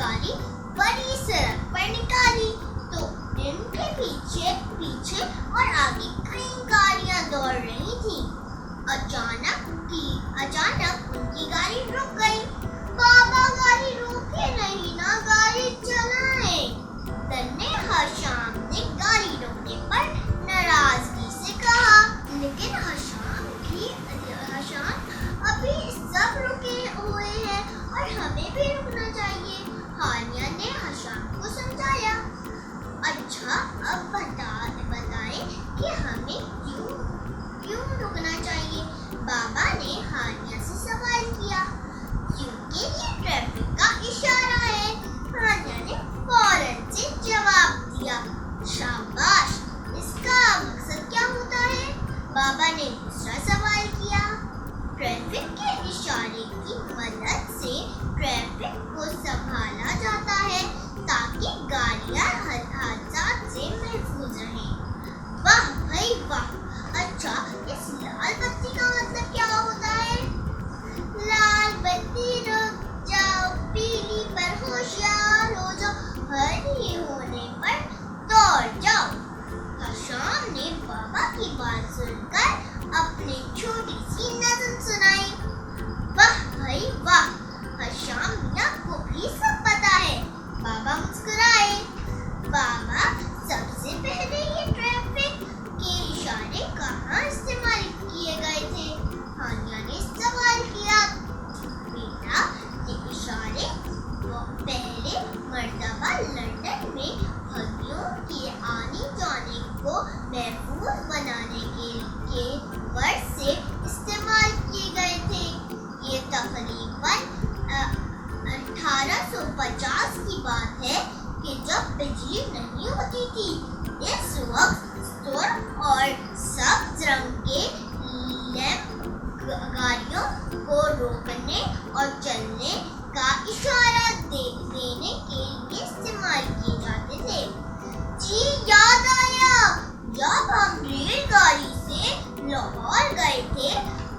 गाड़ी बड़ी सड़क पर निकाली तो इनके पीछे पीछे और आगे कई गाड़ियां दौड़ रही थीं। अचानक उनकी गाड़ी रुक गई। बाबा गाड़ी रोके नहीं ना, गाड़ी चलाए। तन्ने हशाम ने गाड़ी रोकने पर नाराजगी से कहा, लेकिन हशाम अभी सब रुके हुए हैं और हमें भी रुकना चाहिए। हानिया ने हशाम को समझाया। अच्छा, अब बताएं कि हमें क्यों रुकना चाहिए? बाबा ने हानिया से सवाल किया। क्योंकि ये ट्रैफिक का इशारा है, हानिया ने फौरन से जवाब दिया। शाबाश, इसका मकसद क्या होता है? बाबा ने दूसरा सवाल किया। ट्रैफिक के इशारे की मदद से ट्रैफिक को संभाला जाता है ताकि गाड़ियां हादसा से महफूज रहें। वाह भाई वाह! अच्छा, इस लाल बत्ती का मतलब क्या होता है? लाल बत्ती रुक जाओ, पीली पर होशियार हो जाओ, हरी होने पर दौड़ जाओ। हशाम ने बाबा की बात सुनकर अपनी छोटी सी नज़म सुनाई। वाह भाई वाह! हशाम मियां को भी सब पता है। बाबा मुस्कुराए। बाबा, सबसे पहले ये ट्रैफिक के इशारे कहाँ इस्तेमाल किए गए थे? हानिया ने सवाल किया। बेटा, ये इशारे पहले मर्तबा लंदन में हड्डियों के आने जाने को महफूज बनाने के वर्ष से इस्तेमाल किए गए थे। ये तकरीबन 1850 की बात है कि जब बिजली नहीं होती थी। इस वक्त सुर्ख और सब्ज रंग के लैंप गाड़ियों को रोकने और चलने का इशारा देने के लिए इस्तेमाल किए जाते थे। जी, याद आया, जब हम रेलगाड़ी से लाहौर गए थे,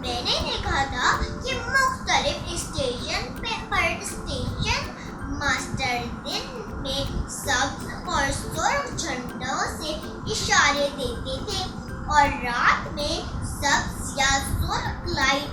मैंने देखा था कि मुख्तलिफ स्टेशन मास्टर दिन में सब्ज और सुर्ख झंडों से इशारे देते थे और रात में सब्ज या सुर्ख लाइट